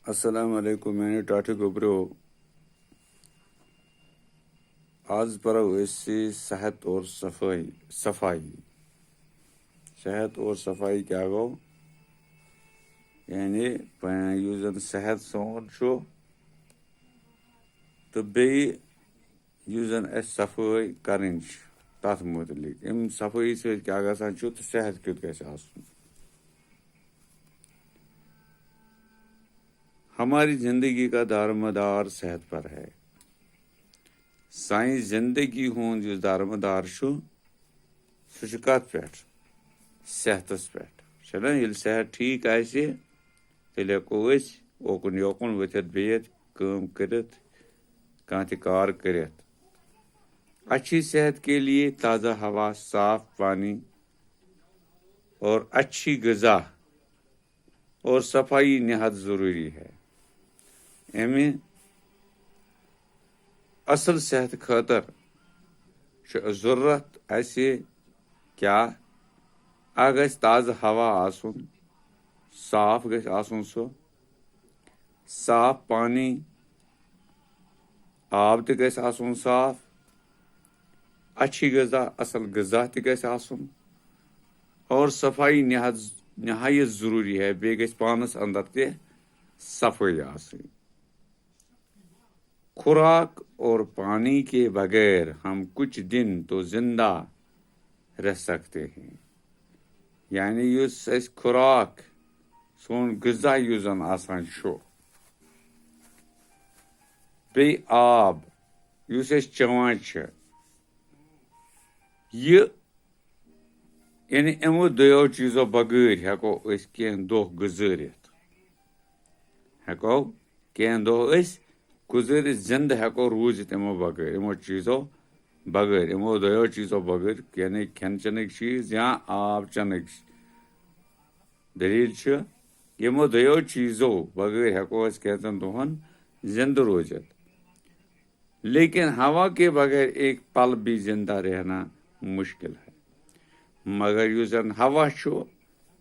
السلام علیکم میں ٹاٹھ گوبرو آج پرو أسۍ صحت اور صفائی صحت اور صفائی کیا گو یعنی یُس زن صحت سون چھُ تہٕ بیٚیہِ یُس زن اَسہِ صفٲیی کرٕنۍ چھِ تتھ متعلق امہِ صفٲیی سۭتۍ کیاہ گژھان چھُ تہٕ صحت کیُتھ گژھِ آسُن. ہماری زندگی کا دارمدار صحت پر ہے. سانہِ زندگی ہُنٛد یُس دارمدار چھُ سُہ چھُ کتھ پٮ۪ٹھ صحتس پٮ۪ٹھ چھُنہ. ییٚلہِ صحت ٹھیٖک آسہِ تیٚلہِ ہٮ۪کو أسۍ اوکُن یوکُن ؤتھِتھ بِہِتھ کٲم کٔرِتھ کانٛہہ تہِ کار کٔرِتھ. اچھی صحت کے لیے تازہ ہوا صاف پانی اور اچھی غذا اور صفائی نہایت ضروری ہے. امہِ اصل صحت خٲطر چھُ ضروٗرت اَسہِ کیاہ اکھ گژھِ تازٕ ہوا آسُن صاف گژھِ آسُن سُہ صاف پانی آب تہِ گژھِ آسُن صاف اچھی غذا اصل غذا تہِ گژھِ آسُن اور صفائی نہایت ضروٗری ہے. بیٚیہِ گژھِ پانس اندر تہِ صفٲیی آسٕنۍ. خوراک اور پانی کے بغیر ہم کچھ دن تو زندہ رہ سکتے ہیں. یعنی یُس اَسہِ خوراک سون غذا یُس زن آسان چھُ بیٚیہِ آب یُس أسۍ چٮ۪وان چھِ یہِ یعنی یِمو دۄیو چیٖزو بغٲر ہٮ۪کو أسۍ کینٛہہ دۄہ گُزٲرِتھ زندٕ ہٮ۪کو روٗزِتھ یِمو بغٲر یِمو چیٖزو بغٲر یِمو دۄیو چیٖزو بغٲر یعنی کھٮ۪ن چٮ۪نٕکۍ چیٖز یا آب چٮ۪نٕکۍ دٔلیٖل چھِ یِمو دۄیو چیٖزو بغٲر ہٮ۪کو أسۍ کینٛژن دۄہن زندٕ روٗزِتھ. لیکن ہوا کے بغیر ایک پل بھی زندہ رہنا مشکل ہے. مگر یُس زن ہوا چھُ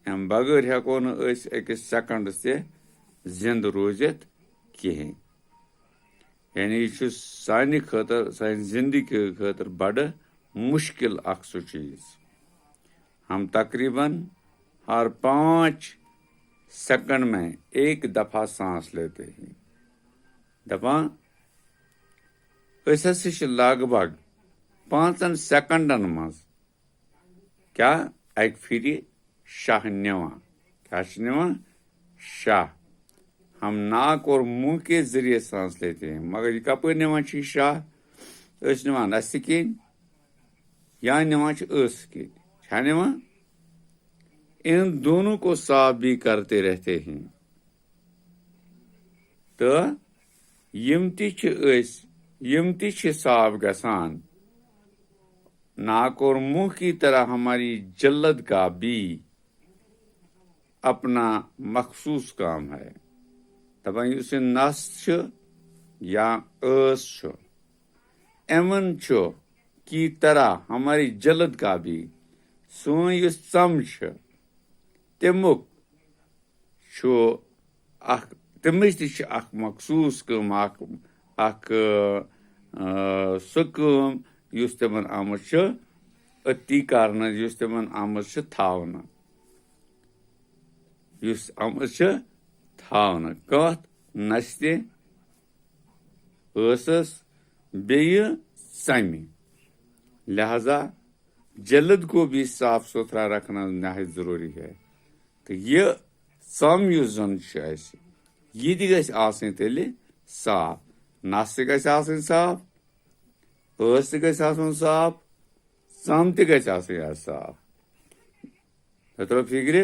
امہِ بغٲر ہٮ۪کو نہٕ أسۍ أکِس سیکنڈس تہِ زندٕ روٗزِتھ کِہیٖنۍ. یعنی یہِ چھُ سانہِ خٲطرٕ سانہِ زندگی خٲطرٕ بڑٕ مشکل اکھ سُہ چیٖز. ہم تقریباً ہر 5 سیکنڈ میں ایک دفعہ سانس لیتے ہیں. دپان أسۍ ہسا چھِ لگ بگ 5 سیکنڈن منٛز کیاہ اکہِ پھِرِ شاہ نِوان. کیاہ چھِ نِوان؟ شاہ. ہم ناک اور منہ کے ذریعے سانس لیتے ہیں. مگر یہِ کپٲرۍ نِوان چھِ یہِ شاہ؟ أسۍ نِوان اَسہِ کِنۍ یا نِوان چھِ ٲسہٕ کِنۍ. چھا نِوان؟ ان دونوں کو صاف بھی کرتے رہتے ہیں. تہٕ یِم تہِ چھِ صاف گژھان. ناک اور منہ کی طرح ہماری جلد کا بھی اپنا مخصوص کام ہے. دپان یُس یہِ نس چھُ یا ٲس چھُ یِمن چھُ کی طرح ہماری جلد کا بھی سون یُس ژم چھِ تمِچ تہِ چھِ اکھ مخصوٗص کٲم اکھ سۄ کٲم یُس تِمن آمٕژ چھِ أتی کرنہٕ یُس تِمن آمٕژ چھِ تھاونہٕ کتھ نستہِ ٲسس بیٚیہِ ژمہِ. لہذا جلد کو بھی صاف ستھرا رکھنا نہایت ضروٗری ہے. تہٕ یہِ ژم یُس زن چھِ اَسہِ یہِ تہِ گژھِ آسٕنۍ تیٚلہِ صاف. نس تہِ گژھِ آسٕنۍ صاف ٲس تہِ گژھِ آسُن صاف ژم تہِ گژھِ آسٕنۍ اَسہِ صاف. ترو فکرِ.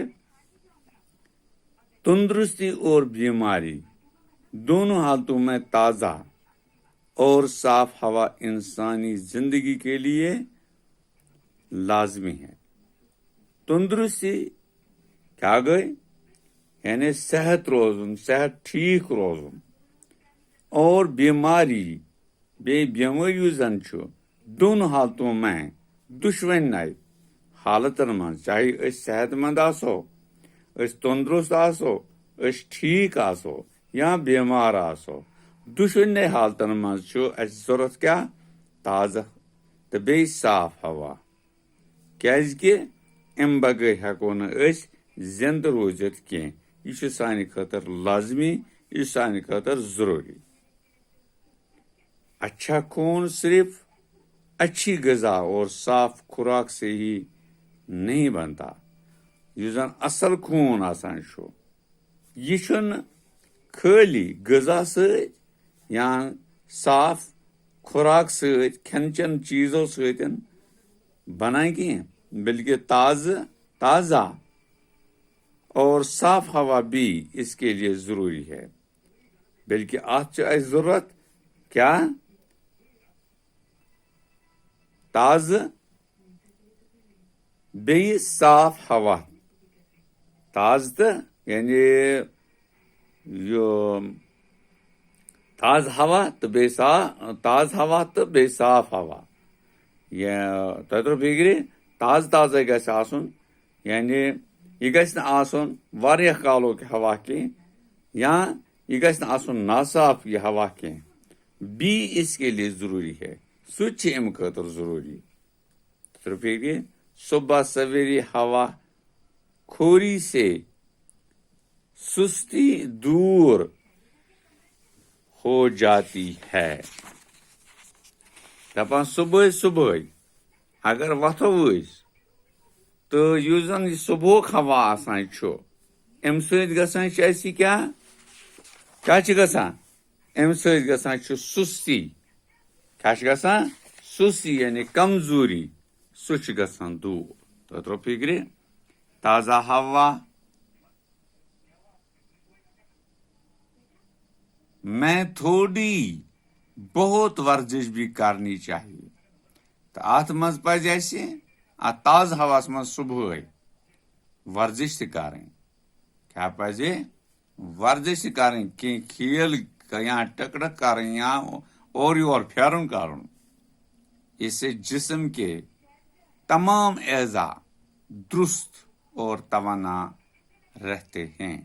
تندرستی اور بیماری دونوں حالتوں میں تازہ اور صاف ہوا انسانی زندگی کے لیے لازمی ہے. تندرستی کیا گئی؟ یعنی صحت روزُن صحت ٹھیٖک روزُن اور بیماری بیمٲرۍ یُس زن چھُ دۄن حالتوں میں دۄشوٕنی حالتن منٛز چاہے أسۍ صحت مند آسو أسۍ تندرست آسو أسۍ ٹھیٖک آسو یا بیمار آسو دشونے حالتن منٛز چھُ اَسہِ ضروٗرت کیٛاہ تازٕ تہٕ بیٚیہِ صاف ہوا کیٛازِکہِ اَمہِ بغٲر ہٮ۪کو نہٕ أسۍ زِنٛدٕ روٗزِتھ کینٛہہ یہ چھُ سانہِ خٲطرٕ لازمی یہ چھُ سانہِ خٲطرٕ ضروٗری اچھا خون صرف اچھی غذا اور صاف خوراک سے ہی نہیں بنتا یُس زن اصل خوٗن آسان چھُ یہِ چھُنہٕ خٲلی غذا سۭتۍ یا صاف خوراک سۭتۍ کھٮ۪ن چٮ۪ن چیٖزو سۭتۍ بنان کینٛہہ بلکہ تازہ اور صاف ہوا بھی اس کے لیے ضروری ہے بلکہ اتھ چھُ اَسہِ ضروٗرت کیٛاہ تازٕ بیٚیہِ صاف ہوا تازٕ تہٕ یعنی یہِ تازٕ ہوا تہٕ بیٚیہِ صاف ہوا تۄہہِ ترٛوو فِکرِ تازٕ گژھِ آسُن یعنی یہ گژھِ نہٕ آسُن واریاہ کالُک ہوا کینٛہہ یا یہ گژھِ نہٕ آسُن ناصاف یہ ہوا کینٛہہ بھی اس کے لیے ضروری ہے سُہ چھُ اَمہِ خٲطرٕ ضروٗری ترٛوو فِکرِ صبح سویرے ہوا کھوری سے سستی دور ہو جاتی ہے دپان صبحٲے اگر وۄتھو أسۍ تہٕ یُس زن یہِ صبحُک ہوا آسان چھُ اَمہِ سۭتۍ گژھان چھِ اَسہِ کیٛاہ چھِ گژھان اَمہِ سۭتۍ گژھان چھُ سُستی کیٛاہ چھِ گژھان سُستی یعنی کمزوری سُہ چھُ گژھان دوٗر تۄہہِ ترٛوو فِکرِ تازہ ہوا میں تھوڑی بہت ورزش بھی کرنی چاہیے تو اتھ منٛز پزِ اَسہِ اتھ تازٕ ہواہس منٛز صبحٲے ورزش تہِ کرٕنۍ کیٛاہ پزِ ورزش تہِ کرٕنۍ کینٛہہ کھیل یا ٹکرٕ کرٕنۍ یا اورٕ یور پھیرُن کرُن اس سے جسم کے تمام اعضاء درست اور توانا رہتے ہیں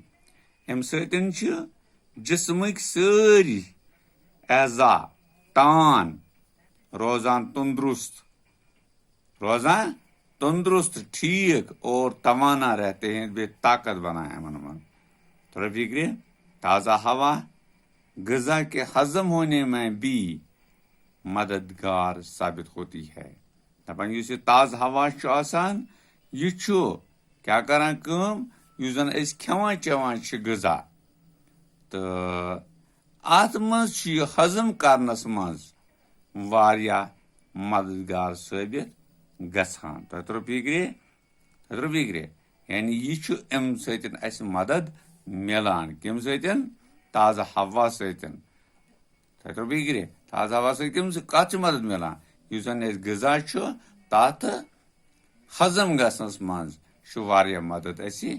امہِ سۭتۍ چھِ جسمٕکۍ سٲری اعضاء تان روزان تندرست ٹھیک اور توانا رہتے ہیں بیٚیہِ طاقت بنان یِمن منٛز تھوڑا فکرِ تازہ ہوا غذا کے ہضم ہونے میں بھی مددگار ثابت ہوتی ہے دپان یُس یہِ تازٕ ہوا چھُ آسان یہِ چھُ کیٛاہ کران کٲم یُس زن أسۍ کھٮ۪وان چٮ۪وان چھِ غذا تہٕ اتھ منٛز چھُ یہِ ہضم کرنس منٛز واریاہ مددگار ثٲبت گژھان تۄہہِ ترٛوو فِکرِ یعنی یہِ چھُ امہِ سۭتۍ اَسہِ مدد مِلان کمہِ سۭتۍ تازٕ ہوا سۭتۍ تۄہہِ ترٛوو فِکرِ تازٕ ہوا سۭتۍ کتھ چھِ مدد مِلان یُس زن اَسہِ غذا چھُ تتھ ہضم گژھنس منٛز چھُ واریاہ مدد اَسہِ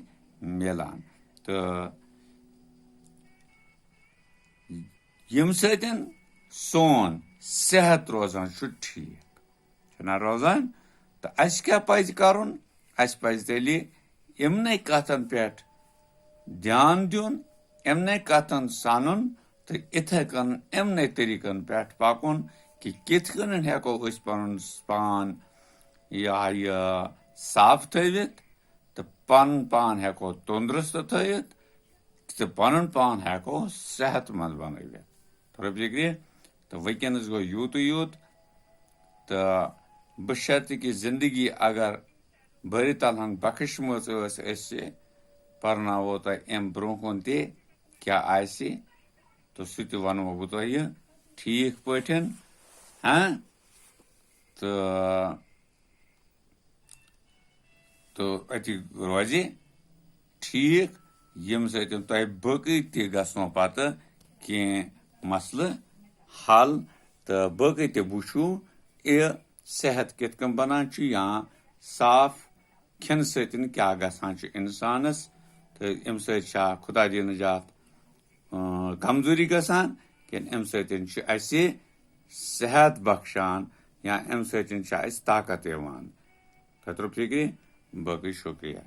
مِلان تہٕ ییٚمہِ سۭتۍ سون صحت روزان چھُ ٹھیٖک چھُنہ روزان تہٕ اَسہِ کیٛاہ پزِ کرُن اَسہِ پزِ تیٚلہِ یِمنٕے کتھن پٮ۪ٹھ دھیان دیُن یِمنٕے کتھن سنُن تہٕ یِتھے کٔنۍ یِمنٕے طٔریٖقن پٮ۪ٹھ پکُن کہِ کِتھ کٔنۍ ہٮ۪کو أسۍ پنُن پان یہِ صاف تھٲوِتھ تہٕ پنُن پان ہٮ۪کو تندرست تھٲوِتھ تہٕ پنُن پان ہٮ۪کو صحت مند بنٲوِتھ تھوڑا فِکرِ تہٕ وٕنکٮ۪نس گوٚو یوٗت تہٕ بشرطِ کہِ زندگی اگر بٔرِ تلہن بخشمٕژ ٲس أسہِ پرناوو تۄہہِ امہِ برونٛہہ کُن تہِ کیٛاہ آسہِ تہٕ سُہ تہِ ونہو بہٕ تۄہہِ ٹھیٖک پٲٹھۍ تہٕ أتی روزِ ٹھیٖک ییٚمہِ سۭتۍ تۄہہِ باقٕے تہِ گژھنو پتہٕ کینٛہہ مسلہٕ حل تہٕ باقٕے تہِ وٕچھو یہِ صحت کِتھ کٔنۍ بنان چھُ یا صاف کھٮ۪نہٕ سۭتۍ کیٛاہ گژھان چھُ انسانس تہٕ امہِ سۭتۍ چھا خدا دی نجات کمزوری گژھان کِنہٕ امہِ سۭتۍ چھُ اَسہِ صحت بخشان یا امہِ سۭتۍ چھِ اَسہِ طاقت یِوان تۄہہِ ترٛوو فِکرِ باقٕے شُکریہ